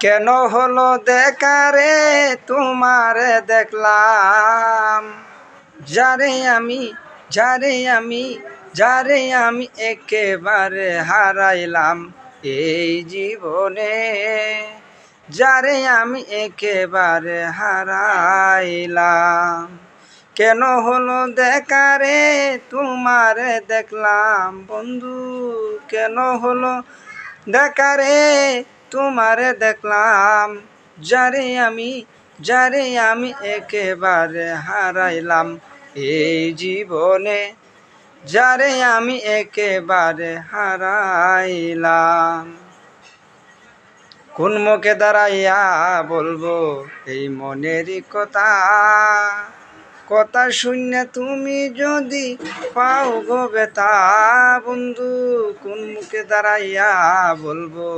কেন হলো দেখা রে তোমারে দেখলাম, যারে আমি যারে আমি যারে আমি একেবারে হারাইলাম এই জীবনে, যারে আমি একেবারে হারাইলাম। কেন হলো দেখা রে তোমারে দেখলাম বন্ধু, কেন হলো দেখা রে তোমারে দেখলাম, যারে আমি একেবারে হারাইলাম এই জীবনে, যারে আমি একেবারে হারাইলাম। কোন মুখে দাঁড়াইয়া বলবো এই মনেরই কথা, কথা শুনে তুমি যদি পাও গো ব্যথা বন্ধু, কোন মুখে দাঁড়াইয়া বলবো।